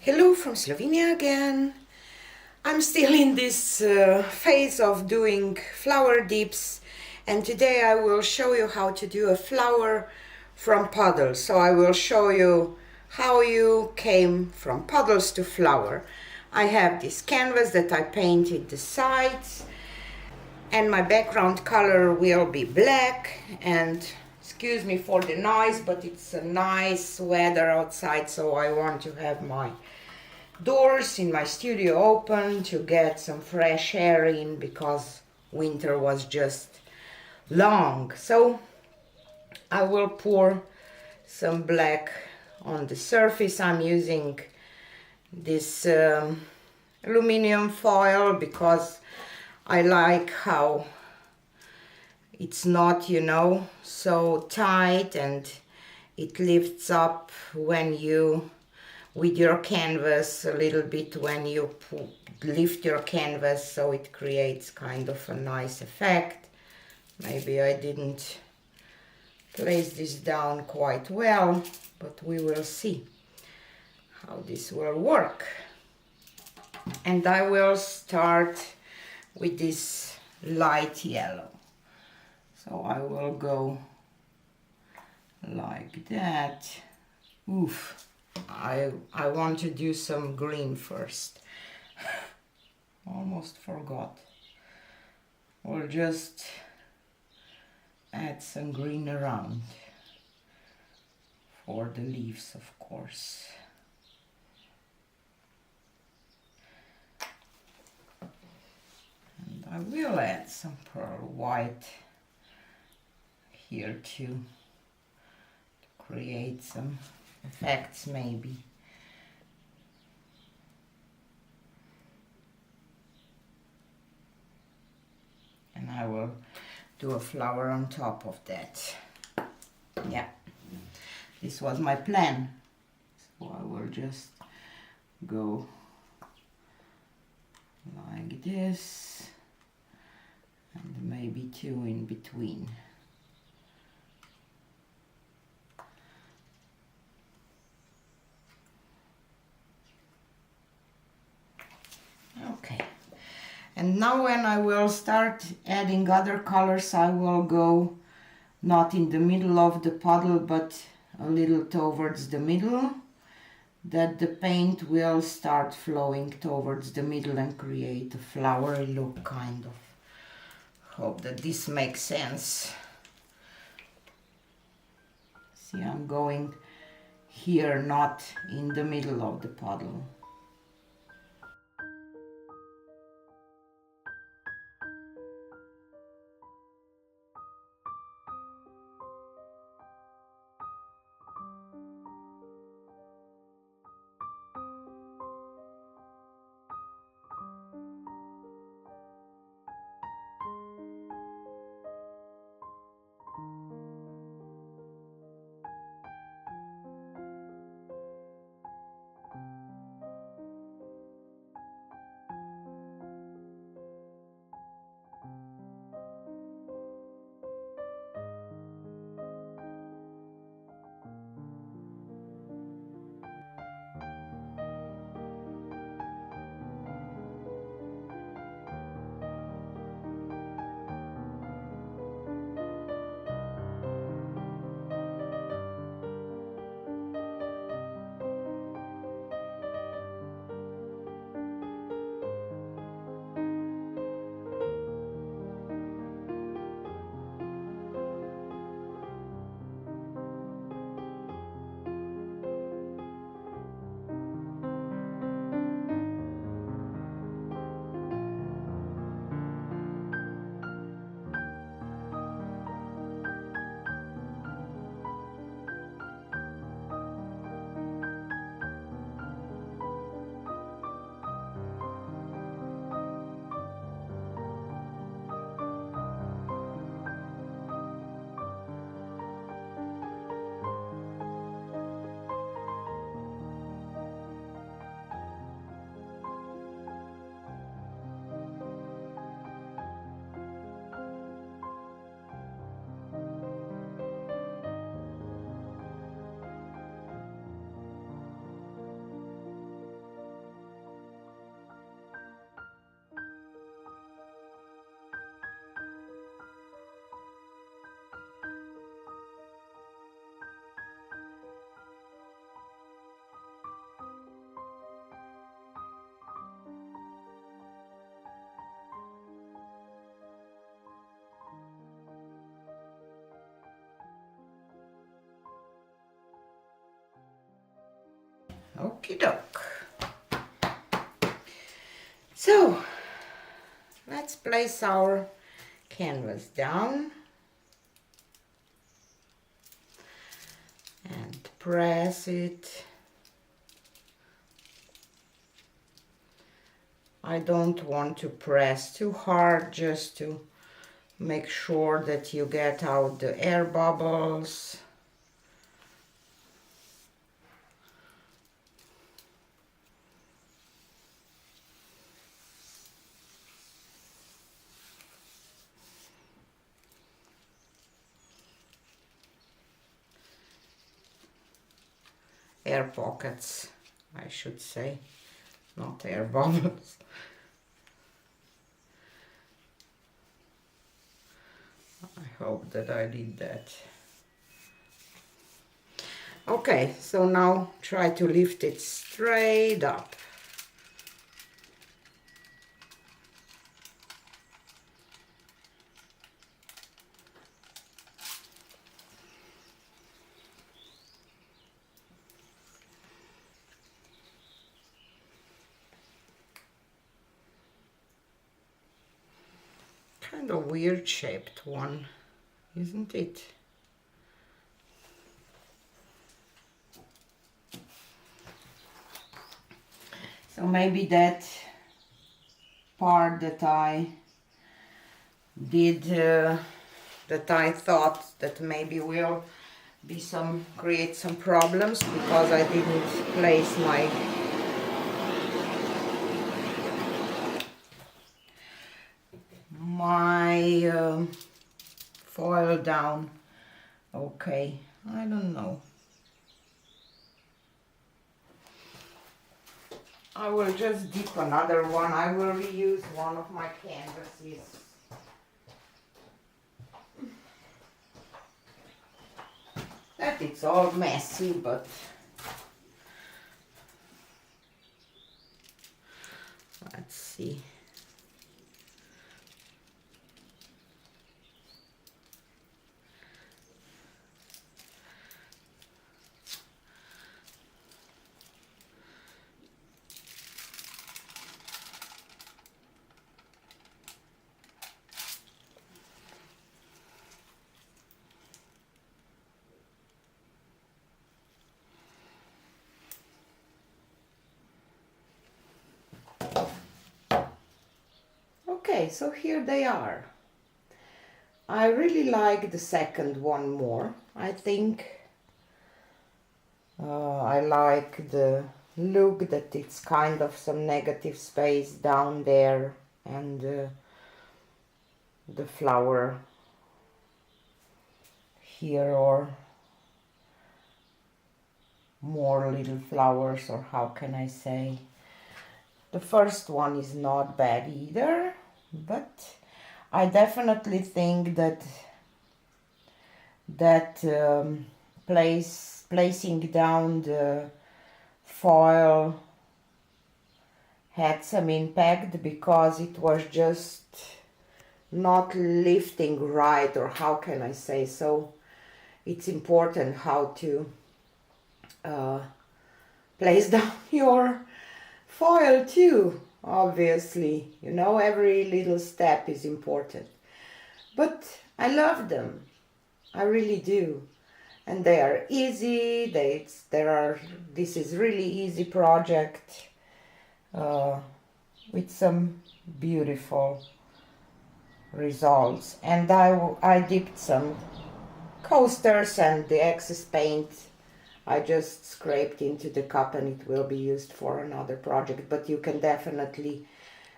Hello from Slovenia again. I'm still in this phase of doing flower dips, and today I will show you how to do a flower from puddles. So I will show you how you came from puddles to flower. I have this canvas that I painted the sides, and my background color will be black. And excuse me for the noise, but it's a nice weather outside, so I want to have my doors in my studio open to get some fresh air in, because winter was just long. So I will pour some black on the surface. I'm using this aluminum foil because I like how it's not, so tight, and it lifts up when you with your canvas a little bit when you lift your canvas, so it creates kind of a nice effect. Maybe I didn't place this down quite well, but we will see how this will work. And I will start with this light yellow. So I will go like that. Oof. I want to do some green first. Almost forgot. We'll just add some green around for the leaves, of course. And I will add some pearl white here too, to create some effects maybe. And I will do a flower on top of that. Yeah, this was my plan. So I will just go like this, and maybe two in between. Okay, and now when I will start adding other colors, I will go not in the middle of the puddle, but a little towards the middle, that the paint will start flowing towards the middle and create a flowery look, kind of. Hope that this makes sense. See, I'm going here, not in the middle of the puddle. Okie doke. So let's place our canvas down and press it. I don't want to press too hard, just to make sure that you get out the air bubbles. Air pockets, I should say, not air bubbles. I hope that I did that. Okay, so now try to lift it straight up. Kind of weird shaped one, isn't it? So maybe that part that I did, that I thought that maybe will be create some problems because I didn't place my foil down. Okay, I don't know. I will just dip another one. I will reuse one of my canvases. That it's all messy, but let's see. Okay, so here they are. I really like the second one more. I think I like the look that it's kind of some negative space down there, and the flower here, or more little flowers, or how can I say. The first one is not bad either, but I definitely think that placing down the foil had some impact, because it was just not lifting right, or how can I say. So it's important how to place down your foil too, obviously. You know, every little step is important. But I love them, I really do. And they are easy. This is really easy project with some beautiful results. And I dipped some coasters, and the excess paint I just scraped into the cup, and it will be used for another project. But you can definitely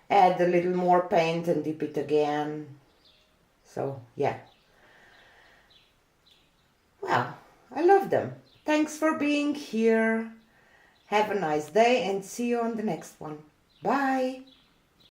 add a little more paint and dip it again. So yeah. Well, I love them. Thanks for being here. Have a nice day, and see you on the next one. Bye.